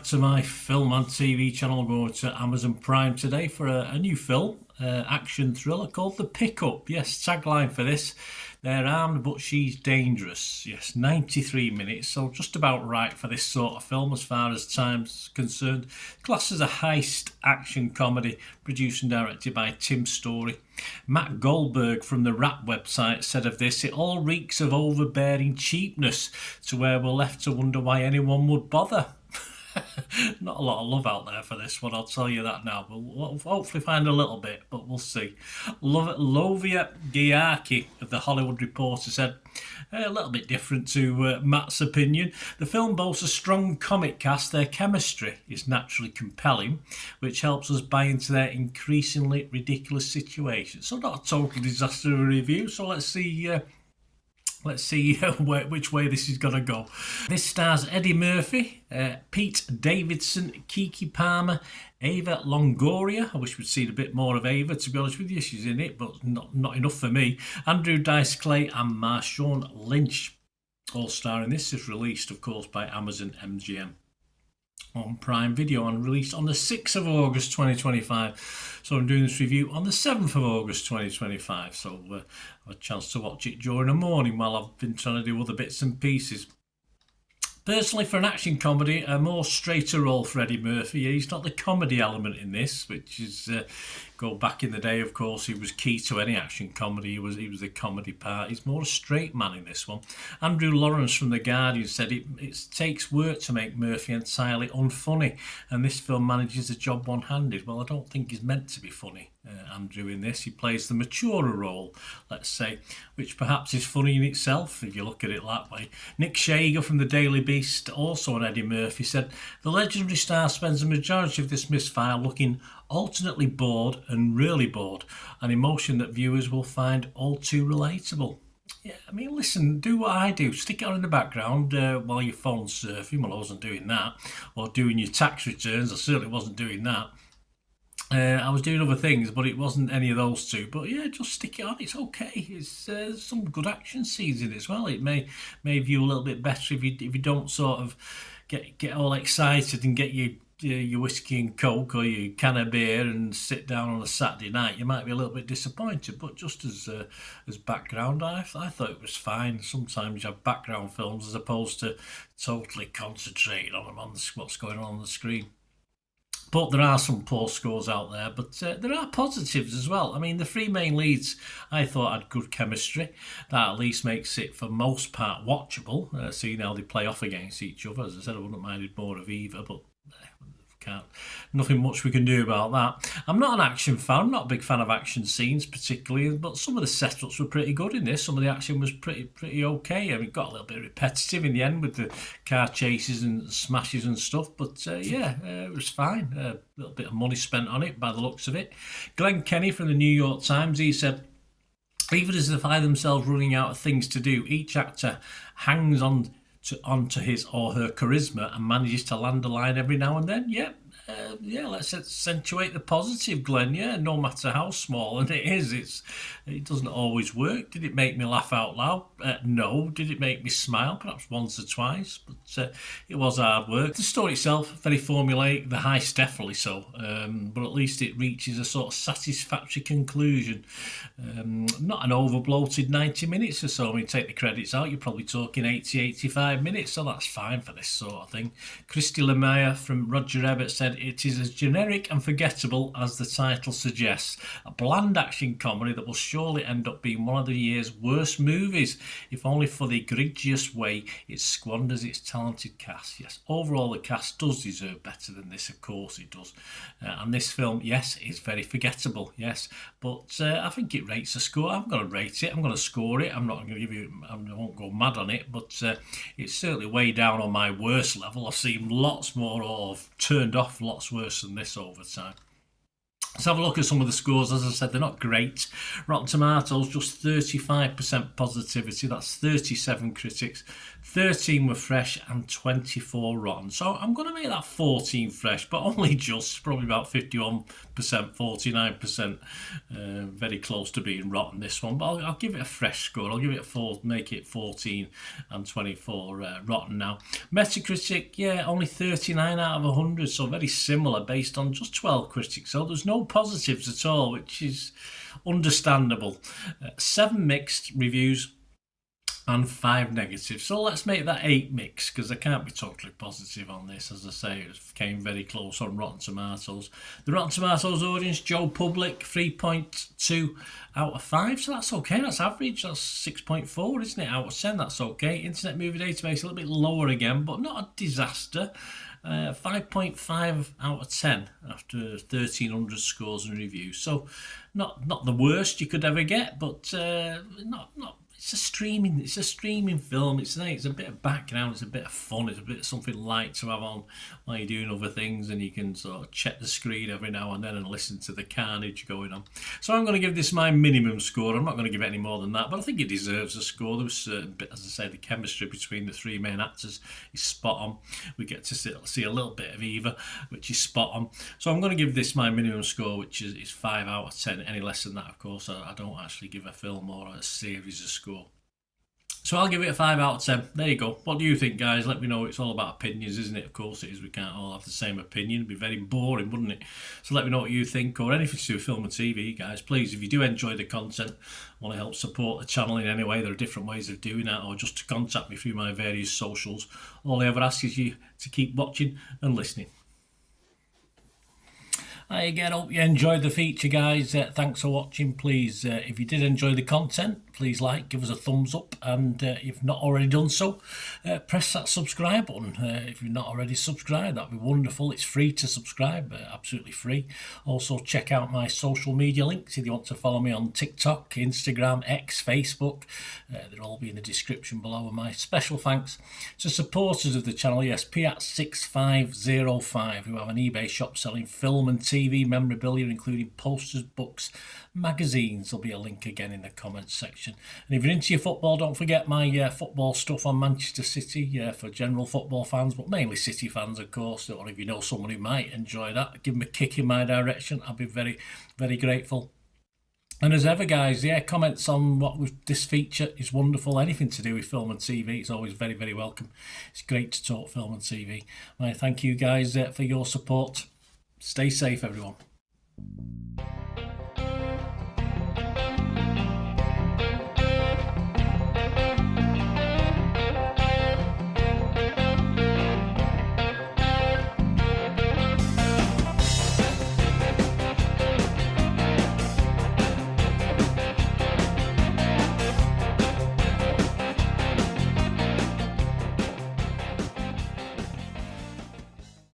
back to my film and TV channel. Going to Amazon Prime today for a new film, action thriller called The Pickup. Yes, tagline for this: they're armed but she's dangerous. Yes, 93 minutes, so just about right for this sort of film as far as time's concerned. Classed as a heist action comedy, produced and directed by Tim Story. Matt Goldberg from the rap website said of this, "It all reeks of overbearing cheapness to where we're left to wonder why anyone would bother." Not a lot of love out there for this one, I'll tell you that now. We'll hopefully find a little bit, but we'll see. Lovia Giaki of The Hollywood Reporter said, a little bit different to Matt's opinion. The film boasts a strong comic cast. Their chemistry is naturally compelling, which helps us buy into their increasingly ridiculous situations. So not a total disaster of a review, so let's see which way this is going to go. This stars Eddie Murphy, Pete Davidson, Keke Palmer, Ava Longoria. I wish we'd seen a bit more of Ava, to be honest with you. She's in it, but not enough for me. Andrew Dice Clay and Marshawn Lynch all star in this. Is released, of course, by Amazon MGM on Prime Video and released on the 6th of August 2025. So I'm doing this review on the 7th of August 2025. So I have a chance to watch it during the morning while I've been trying to do other bits and pieces. Personally, for an action comedy, a more straighter role for Eddie Murphy. He's not the comedy element in this, which is go back in the day, of course, he was key to any action comedy. He was the comedy part. He's more a straight man in this one. Andrew Lawrence from The Guardian said it takes work to make Murphy entirely unfunny, and this film manages the job one-handed. Well, I don't think he's meant to be funny, Andrew, in this. He plays the maturer role, let's say, which perhaps is funny in itself, if you look at it that way. Nick Shager from the Daily Beast, also on Eddie Murphy, said, "The legendary star spends the majority of this misfire looking alternately bored and really bored, an emotion that viewers will find all too relatable." Yeah, I mean, listen, do what I do. Stick it on in the background while your phone's surfing. Well, I wasn't doing that. Or doing your tax returns. I certainly wasn't doing that. I was doing other things, but it wasn't any of those two. But yeah, just stick it on. It's okay. It's some good action scenes in it as well. It may view a little bit better if you don't sort of get all excited and get your whiskey and coke or your can of beer and sit down on a Saturday night. You might be a little bit disappointed, but just as background, I thought it was fine. Sometimes you have background films as opposed to totally concentrating on what's going on the screen. But there are some poor scores out there, but there are positives as well. I mean, the three main leads I thought had good chemistry. That at least makes it, for most part, watchable, seeing how they play off against each other. As I said, I wouldn't have minded more of either, but nothing much we can do about that. I'm not an action fan. I'm not a big fan of action scenes particularly, but some of the setups were pretty good in this. Some of the action was pretty okay. I mean, it got a little bit repetitive in the end with the car chases and smashes and stuff, but it was fine. A little bit of money spent on it by the looks of it. Glenn Kenny from the New York Times, he said, "Even as they find themselves running out of things to do, each actor hangs onto his or her charisma and manages to land a line every now and then." Let's accentuate the positive, Glenn. Yeah, no matter how small, and it doesn't always work. Did it make me laugh out loud? No. Did it make me smile? Perhaps once or twice, but it was hard work. The story itself, very formulaic. The heist, definitely so, but at least it reaches a sort of satisfactory conclusion. Not an over-bloated 90 minutes or so. I mean, take the credits out, you're probably talking 80-85 minutes, so that's fine for this sort of thing. Christy Lemire from Roger Ebert said, "It is as generic and forgettable as the title suggests. A bland action comedy that will surely end up being one of the year's worst movies, if only for the egregious way it squanders its talented cast." Yes, overall the cast does deserve better than this, of course it does. And this film, yes, is very forgettable, yes, but I think it rates a score. I'm going to rate it, I'm going to score it. I'm not going to I won't go mad on it, but it's certainly way down on my worst level. I've seen lots more of turned off lots worse than this over time. Let's have a look at some of the scores. As I said, they're not great. Rotten Tomatoes, just 35% positivity. That's 37 critics. 13 were fresh and 24 rotten. So I'm going to make that 14 fresh, but only just, probably about 51%, 49%. Very close to being rotten, this one. But I'll give it a fresh score. I'll give it a 4, make it 14 and 24 rotten now. Metacritic, yeah, only 39 out of 100. So very similar based on just 12 critics. So there's no positives at all, which is understandable. 7 mixed reviews and 5 negative. So let's make that 8 mix, because I can't be totally positive on this. As I say, it came very close on Rotten Tomatoes. The Rotten Tomatoes audience, Joe Public, 3.2 out of 5. So that's okay. That's average. That's 6.4, isn't it? Out of 10. That's okay. Internet Movie Database, a little bit lower again, but not a disaster. 5.5 out of 10 after 1,300 scores and reviews. So not the worst you could ever get, but not. It's a streaming film. It's a bit of background. It's a bit of fun. It's a bit of something light to have on while you're doing other things, and you can sort of check the screen every now and then and listen to the carnage going on. So I'm going to give this my minimum score. I'm not going to give it any more than that, but I think it deserves a score. There was certain bit, as I say, the chemistry between the 3 main actors is spot on. We get to see a little bit of Eva, which is spot on. So I'm going to give this my minimum score, which is 5 out of 10. Any less than that, of course, I don't actually give a film or a series a score. So I'll give it a 5 out of 10. There you go. What do you think, guys? Let me know. It's all about opinions, isn't it? Of course it is. We can't all have the same opinion. It'd be very boring, wouldn't it? So let me know what you think, or anything to do with film and TV, guys. Please, if you do enjoy the content, want to help support the channel in any way, there are different ways of doing that, or just to contact me through my various socials. All I ever ask is you to keep watching and listening. Hi again, hope you enjoyed the feature, guys. Thanks for watching. Please, if you did enjoy the content, please give us a thumbs up, and if not already done so, press that subscribe button. If you're not already subscribed, that'd be wonderful. It's free to subscribe, absolutely free. Also, check out my social media links if you want to follow me on TikTok, Instagram, X, Facebook. They'll all be in the description below. And my special thanks to supporters of the channel, yes, Piat6505, who have an eBay shop selling film and TV memorabilia, including posters, books, magazines. There'll be a link again in the comments section. And if you're into your football, don't forget my football stuff on Manchester City for general football fans, but mainly City fans, of course. Or if you know someone who might enjoy that, give them a kick in my direction. I'll be very, very grateful. And as ever, guys, comments on this feature is wonderful. Anything to do with film and TV, it's always very, very welcome. It's great to talk film and TV. And I thank you guys for your support. Stay safe, everyone.